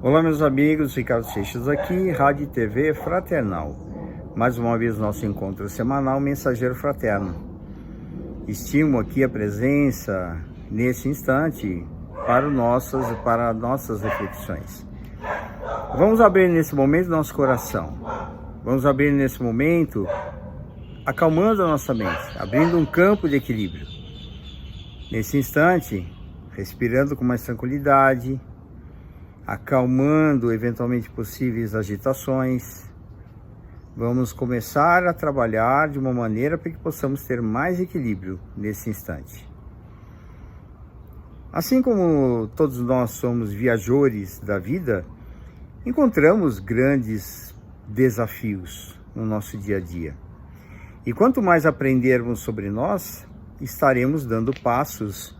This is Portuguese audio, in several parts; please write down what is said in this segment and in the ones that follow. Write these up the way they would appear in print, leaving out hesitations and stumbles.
Olá meus amigos, Ricardo Seixas aqui, Rádio e TV Fraternal. Mais uma vez nosso encontro semanal Mensageiro Fraterno. Estimo aqui a presença nesse instante para nossas reflexões. Vamos abrir nesse momento nosso coração. Vamos abrir nesse momento acalmando a nossa mente, abrindo um campo de equilíbrio. Nesse instante, respirando com mais tranquilidade, acalmando eventualmente possíveis agitações. Vamos começar a trabalhar de uma maneira para que possamos ter mais equilíbrio nesse instante. Assim como todos nós somos viajores da vida, encontramos grandes desafios no nosso dia a dia. E quanto mais aprendermos sobre nós, estaremos dando passos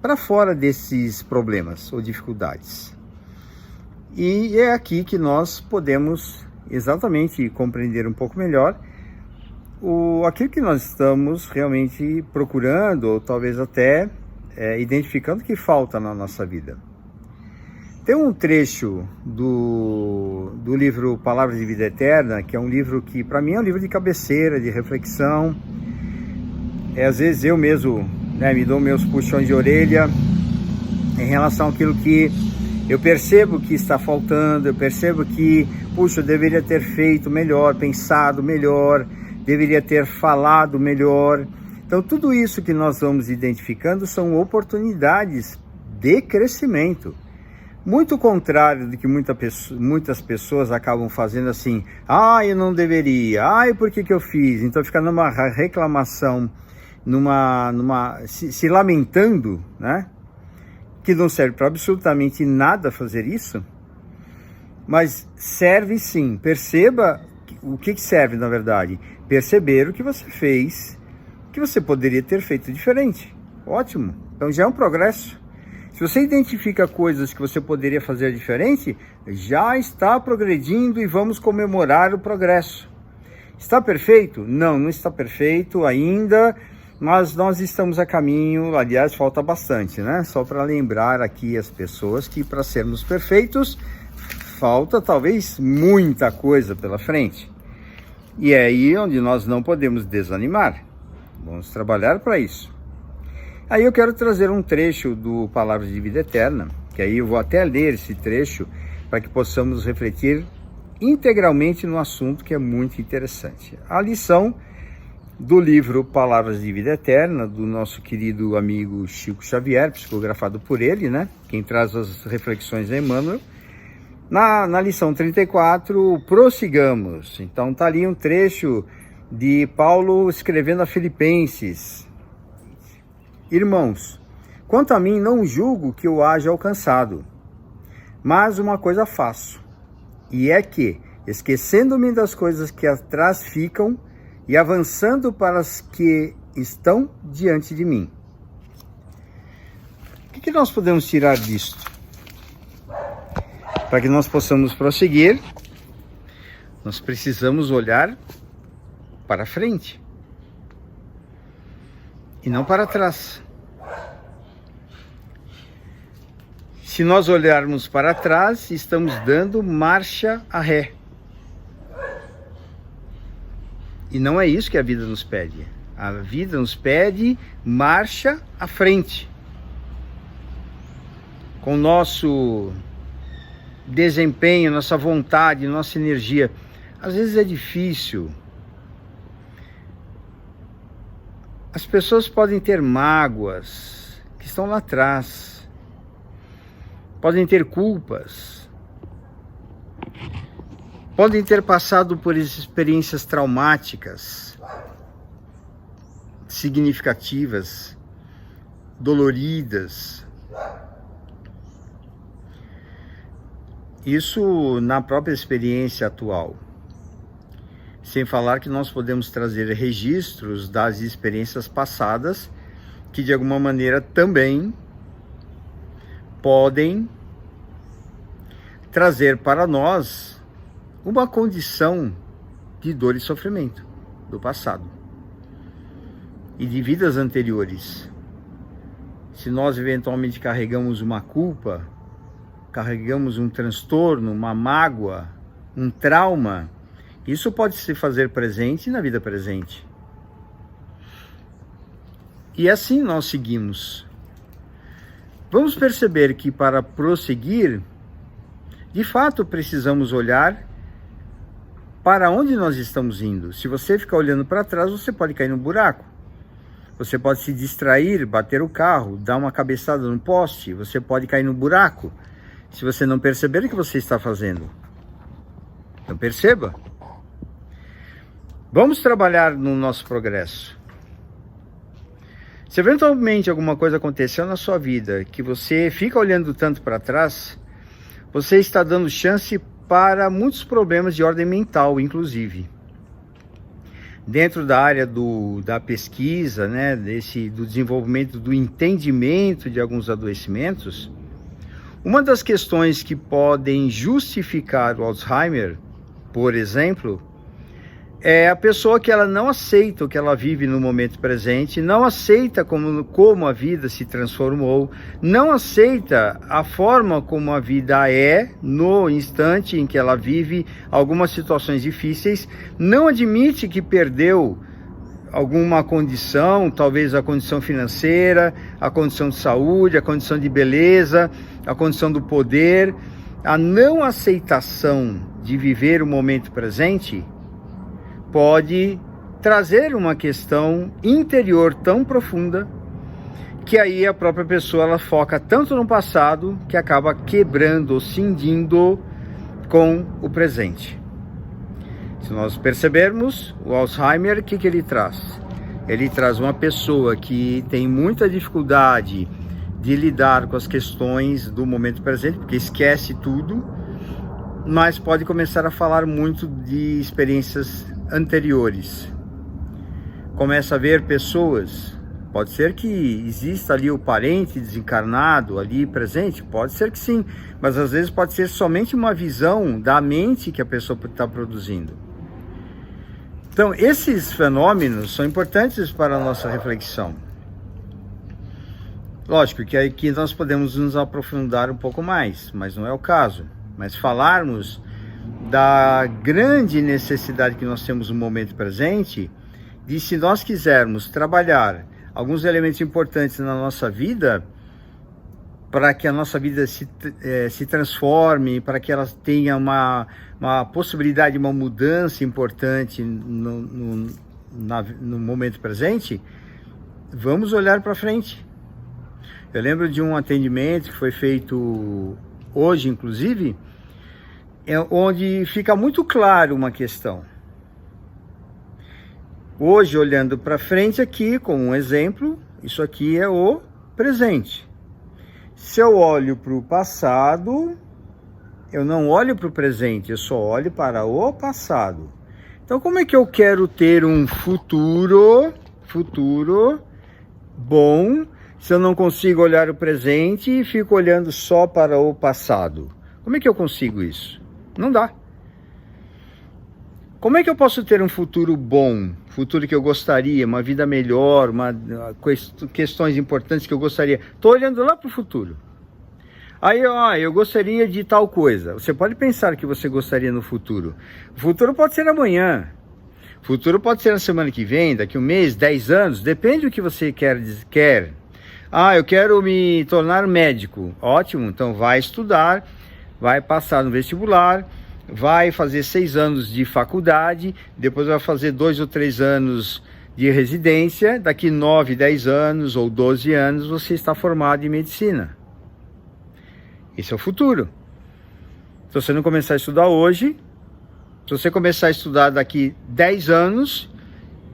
para fora desses problemas ou dificuldades. E é aqui que nós podemos exatamente compreender um pouco melhor aquilo que nós estamos realmente procurando, ou talvez até identificando que falta na nossa vida. Tem um trecho do livro Palavras de Vida Eterna, que é um livro que para mim é um livro de cabeceira, de reflexão. Às vezes eu mesmo me dou meus puxões de orelha em relação àquilo que eu percebo que está faltando, eu percebo que, puxa, eu deveria ter feito melhor, pensado melhor, deveria ter falado melhor. Então tudo isso que nós vamos identificando são oportunidades de crescimento. Muito contrário do que muitas pessoas acabam fazendo assim, eu não deveria, por que eu fiz? Então fica numa reclamação, se lamentando, né? Que não serve para absolutamente nada fazer isso, mas serve sim. Perceba o que serve na verdade. Perceber o que você fez, que você poderia ter feito diferente. Ótimo, então já é um progresso. Se você identifica coisas que você poderia fazer diferente, já está progredindo e vamos comemorar o progresso. Está perfeito? Não, não está perfeito ainda, mas nós estamos a caminho, aliás, falta bastante, né? Só para lembrar aqui as pessoas que para sermos perfeitos, falta talvez muita coisa pela frente. E é aí onde nós não podemos desanimar. Vamos trabalhar para isso. Aí eu quero trazer um trecho do Palavras de Vida Eterna, que aí eu vou até ler esse trecho para que possamos refletir integralmente no assunto, que é muito interessante. A lição do livro Palavras de Vida Eterna, do nosso querido amigo Chico Xavier, psicografado por ele, né? Quem traz as reflexões é Emmanuel. Na lição 34, prossigamos. Então tá ali um trecho de Paulo escrevendo a Filipenses. Irmãos, quanto a mim não julgo que eu haja alcançado, mas uma coisa faço, e é que, esquecendo-me das coisas que atrás ficam e avançando para as que estão diante de mim. O que nós podemos tirar disto? Para que nós possamos prosseguir, nós precisamos olhar para frente e não para trás. Se nós olharmos para trás, estamos dando marcha a ré. E não é isso que a vida nos pede. A vida nos pede marcha à frente. Com o nosso desempenho, nossa vontade, nossa energia. Às vezes é difícil. As pessoas podem ter mágoas que estão lá atrás, podem ter culpas, podem ter passado por experiências traumáticas, significativas, doloridas. Isso na própria experiência atual. Sem falar que nós podemos trazer registros das experiências passadas que de alguma maneira também podem trazer para nós uma condição de dor e sofrimento do passado e de vidas anteriores. Se nós eventualmente carregamos uma culpa, carregamos um transtorno, uma mágoa, um trauma, isso pode se fazer presente na vida presente. E assim nós seguimos. Vamos perceber que para prosseguir, de fato precisamos olhar para onde nós estamos indo. Se você ficar olhando para trás, você pode cair no buraco. Você pode se distrair, bater o carro, dar uma cabeçada no poste, você pode cair no buraco, se você não perceber o que você está fazendo. Então perceba. Vamos trabalhar no nosso progresso. Se eventualmente alguma coisa aconteceu na sua vida, que você fica olhando tanto para trás, você está dando chance para muitos problemas de ordem mental, inclusive. Dentro da área da pesquisa, né, do desenvolvimento, do entendimento de alguns adoecimentos, uma das questões que podem justificar o Alzheimer, por exemplo, é a pessoa que ela não aceita o que ela vive no momento presente, não aceita como a vida se transformou, não aceita a forma como a vida é no instante em que ela vive algumas situações difíceis, não admite que perdeu alguma condição, talvez a condição financeira, a condição de saúde, a condição de beleza, a condição do poder. A não aceitação de viver o momento presente pode trazer uma questão interior tão profunda que aí a própria pessoa ela foca tanto no passado que acaba quebrando ou cindindo com o presente. Se nós percebermos, o Alzheimer, o que ele traz? Ele traz uma pessoa que tem muita dificuldade de lidar com as questões do momento presente, porque esquece tudo, mas pode começar a falar muito de experiências anteriores. Começa a ver pessoas, pode ser que exista ali o parente desencarnado ali presente, pode ser que sim, mas às vezes pode ser somente uma visão da mente que a pessoa está produzindo. Então, esses fenômenos são importantes para a nossa reflexão. Lógico que aqui nós podemos nos aprofundar um pouco mais, mas não é o caso. Mas falarmos da grande necessidade que nós temos no momento presente, de se nós quisermos trabalhar alguns elementos importantes na nossa vida, para que a nossa vida se transforme, para que ela tenha uma possibilidade, uma mudança importante no momento presente, vamos olhar para frente. Eu lembro de um atendimento que foi feito hoje, inclusive, onde fica muito claro uma questão. Hoje, olhando para frente aqui, como um exemplo, isso aqui é o presente. Se eu olho para o passado, eu não olho para o presente, eu só olho para o passado. Então, como é que eu quero ter um futuro bom, se eu não consigo olhar o presente e fico olhando só para o passado? Como é que eu consigo isso? Não dá. Como é que eu posso ter um futuro bom, futuro que eu gostaria, uma vida melhor, questões importantes que eu gostaria? Estou olhando lá para o futuro. Aí, eu gostaria de tal coisa. Você pode pensar que você gostaria no futuro. O futuro pode ser amanhã. O futuro pode ser na semana que vem, daqui um mês, 10 anos, depende do que você quer. Eu quero me tornar médico. Ótimo, então vai estudar, vai passar no vestibular, vai fazer 6 anos de faculdade, depois vai fazer 2 ou 3 anos de residência, daqui 9, 10 anos ou 12 anos você está formado em medicina. Esse é o futuro. Se você não começar a estudar hoje, se você começar a estudar daqui 10 anos,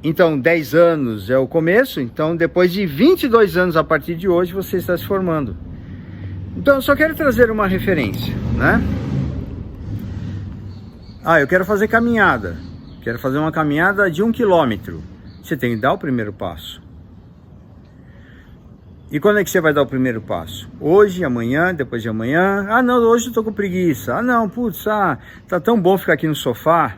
então 10 anos é o começo, então depois de 22 anos a partir de hoje você está se formando. Então eu só quero trazer uma referência, né? Eu quero fazer caminhada, quero fazer uma caminhada de 1 quilômetro. Você tem que dar o primeiro passo. E quando é que você vai dar o primeiro passo? Hoje, amanhã, depois de amanhã? Não, hoje eu tô com preguiça. Tá tão bom ficar aqui no sofá.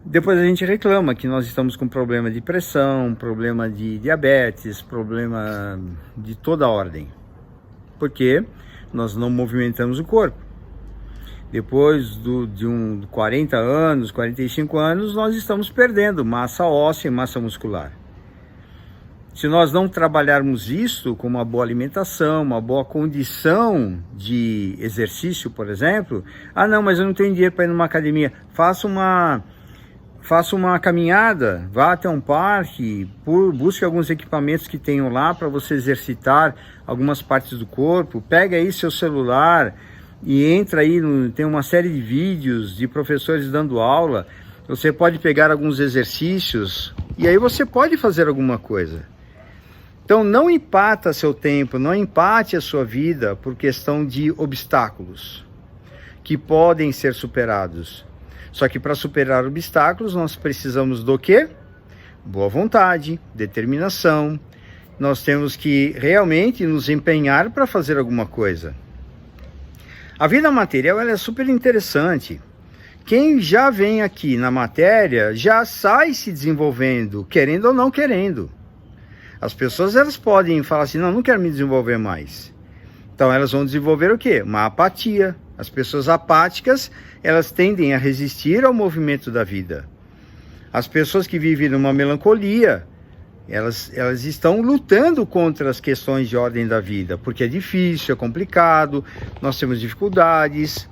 Depois a gente reclama que nós estamos com problema de pressão, problema de diabetes, problema de toda a ordem. Porque nós não movimentamos o corpo. Depois de 40 anos, 45 anos, nós estamos perdendo massa óssea e massa muscular. Se nós não trabalharmos isso com uma boa alimentação, uma boa condição de exercício, por exemplo, não, mas eu não tenho dinheiro para ir numa academia. Faça uma caminhada, vá até um parque, busque alguns equipamentos que tenham lá para você exercitar algumas partes do corpo. Pega aí seu celular e entra aí, tem uma série de vídeos de professores dando aula. Você pode pegar alguns exercícios e aí você pode fazer alguma coisa. Então não empata seu tempo, não empate a sua vida por questão de obstáculos que podem ser superados. Só que para superar obstáculos nós precisamos do quê? Boa vontade, determinação. Nós temos que realmente nos empenhar para fazer alguma coisa. A vida material ela é super interessante. Quem já vem aqui na matéria já sai se desenvolvendo, querendo ou não querendo. As pessoas elas podem falar assim, não quero me desenvolver mais. Então elas vão desenvolver o quê? Uma apatia. As pessoas apáticas, elas tendem a resistir ao movimento da vida. As pessoas que vivem numa melancolia, elas estão lutando contra as questões de ordem da vida, porque é difícil, é complicado, nós temos dificuldades.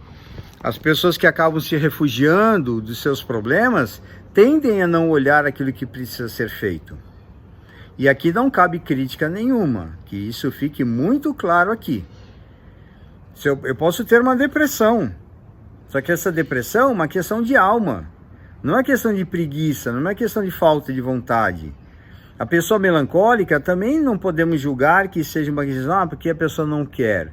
As pessoas que acabam se refugiando dos seus problemas, tendem a não olhar aquilo que precisa ser feito. E aqui não cabe crítica nenhuma, que isso fique muito claro aqui. Eu posso ter uma depressão, só que essa depressão é uma questão de alma, não é questão de preguiça, não é questão de falta de vontade. A pessoa melancólica também não podemos julgar que seja uma questão, porque a pessoa não quer.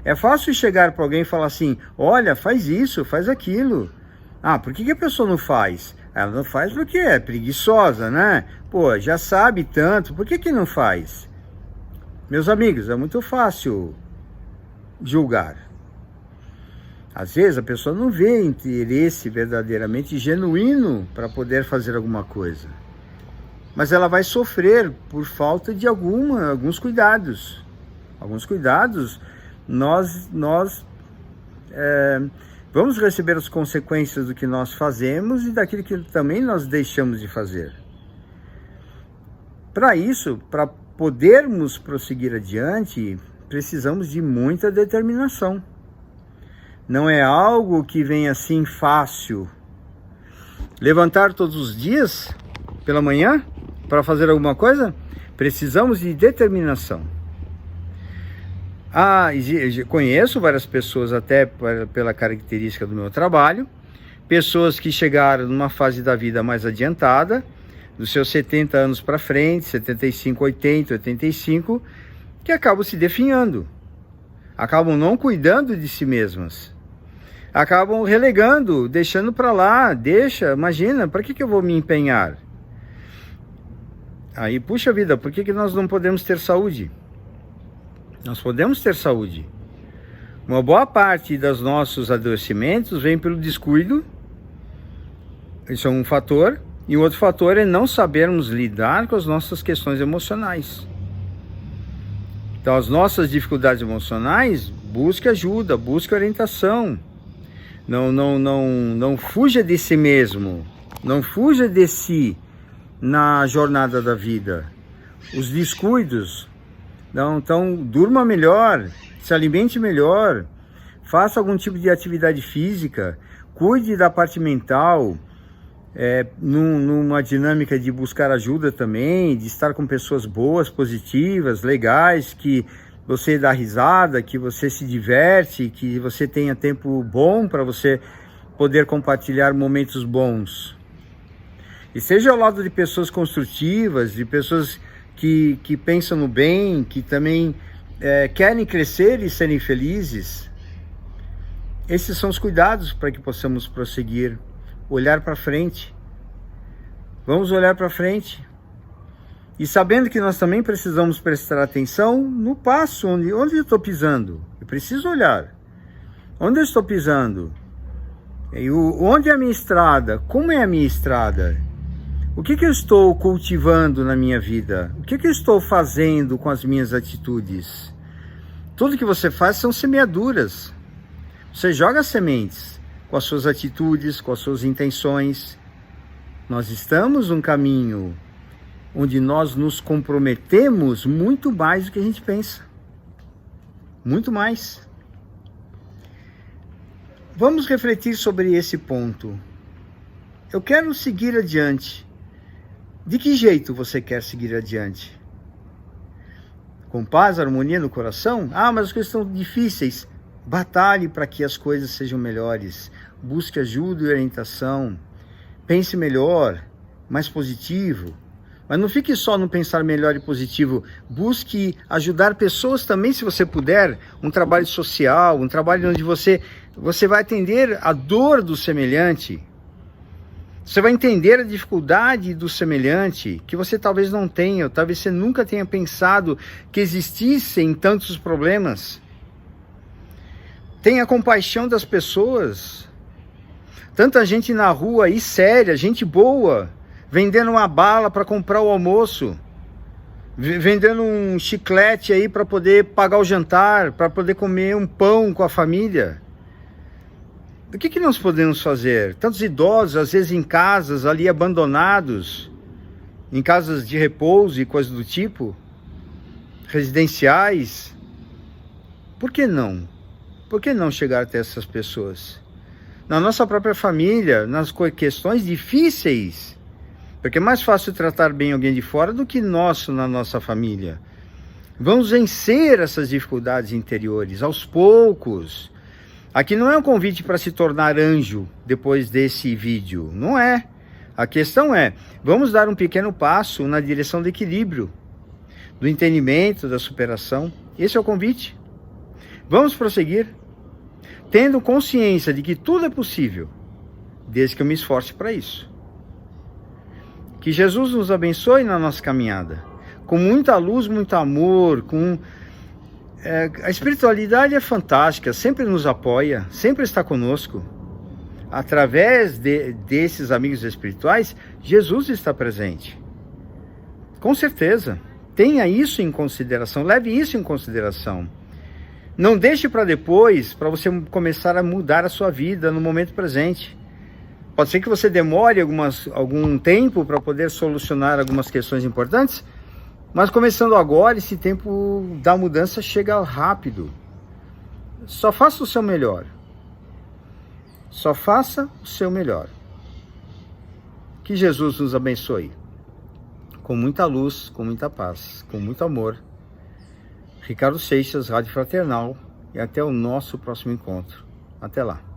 É fácil chegar para alguém e falar assim, olha, faz isso, faz aquilo. Por que a pessoa não faz? Ela não faz porque é preguiçosa, né? Pô, já sabe tanto, por que não faz? Meus amigos, é muito fácil julgar. Às vezes a pessoa não vê interesse verdadeiramente genuíno para poder fazer alguma coisa. Mas ela vai sofrer por falta de alguns cuidados. Alguns cuidados, nós vamos receber as consequências do que nós fazemos e daquilo que também nós deixamos de fazer. Para isso, para podermos prosseguir adiante, precisamos de muita determinação. Não é algo que vem assim fácil. Levantar todos os dias, pela manhã, para fazer alguma coisa, precisamos de determinação. Conheço várias pessoas, até pela característica do meu trabalho, pessoas que chegaram numa fase da vida mais adiantada, dos seus 70 anos para frente, 75, 80, 85, que acabam se definhando, acabam não cuidando de si mesmas, acabam relegando, deixando para lá, imagina, para que eu vou me empenhar? Aí, puxa vida, por que nós não podemos ter saúde? Nós podemos ter saúde. Uma boa parte dos nossos adoecimentos vem pelo descuido, isso é um fator, e o outro fator é não sabermos lidar com as nossas questões emocionais. Então, as nossas dificuldades emocionais, busque ajuda, busque orientação. Não fuja de si mesmo, não fuja de si na jornada da vida. Os descuidos, então durma melhor, se alimente melhor, faça algum tipo de atividade física, cuide da parte mental, numa dinâmica de buscar ajuda também, de estar com pessoas boas, positivas, legais, que você dá risada, que você se diverte, que você tenha tempo bom para você poder compartilhar momentos bons. E seja ao lado de pessoas construtivas, de pessoas que pensam no bem, que também querem crescer e serem felizes. Esses são os cuidados para que possamos prosseguir, olhar para frente. Vamos olhar para frente. E sabendo que nós também precisamos prestar atenção no passo, onde eu estou pisando. Eu preciso olhar. Onde eu estou pisando? Onde é a minha estrada? Como é a minha estrada? O que eu estou cultivando na minha vida? O que eu estou fazendo com as minhas atitudes? Tudo que você faz são semeaduras. Você joga sementes com as suas atitudes, com as suas intenções. Nós estamos num caminho onde nós nos comprometemos muito mais do que a gente pensa. Muito mais. Vamos refletir sobre esse ponto. Eu quero seguir adiante. De que jeito você quer seguir adiante? Com paz, harmonia no coração? Ah, mas as coisas estão difíceis. Batalhe para que as coisas sejam melhores. Busque ajuda e orientação. Pense melhor, mais positivo. Mas não fique só no pensar melhor e positivo. Busque ajudar pessoas também, se você puder. Um trabalho social, um trabalho onde você vai atender a dor do semelhante. Você vai entender a dificuldade do semelhante, que você talvez não tenha, ou talvez você nunca tenha pensado que existissem tantos problemas. Tenha compaixão das pessoas. Tanta gente na rua aí séria, gente boa, vendendo uma bala para comprar o almoço, vendendo um chiclete aí para poder pagar o jantar, para poder comer um pão com a família. O que nós podemos fazer? Tantos idosos, às vezes em casas ali abandonados, em casas de repouso e coisas do tipo, residenciais. Por que não? Por que não chegar até essas pessoas? Na nossa própria família, nas questões difíceis. Porque é mais fácil tratar bem alguém de fora do que nosso na nossa família. Vamos vencer essas dificuldades interiores, aos poucos. Aqui não é um convite para se tornar anjo depois desse vídeo. Não é. A questão é, vamos dar um pequeno passo na direção do equilíbrio, do entendimento, da superação. Esse é o convite. Vamos prosseguir, tendo consciência de que tudo é possível, desde que eu me esforce para isso. Que Jesus nos abençoe na nossa caminhada, com muita luz, muito amor, a espiritualidade é fantástica, sempre nos apoia, sempre está conosco. Através desses amigos espirituais, Jesus está presente. Com certeza, tenha isso em consideração, leve isso em consideração. Não deixe para depois, para você começar a mudar a sua vida no momento presente. Pode ser que você demore algum tempo para poder solucionar algumas questões importantes, mas começando agora, esse tempo da mudança chega rápido. Só faça o seu melhor. Só faça o seu melhor. Que Jesus nos abençoe. Com muita luz, com muita paz, com muito amor. Ricardo Seixas, Rádio Fraternal, e até o nosso próximo encontro. Até lá.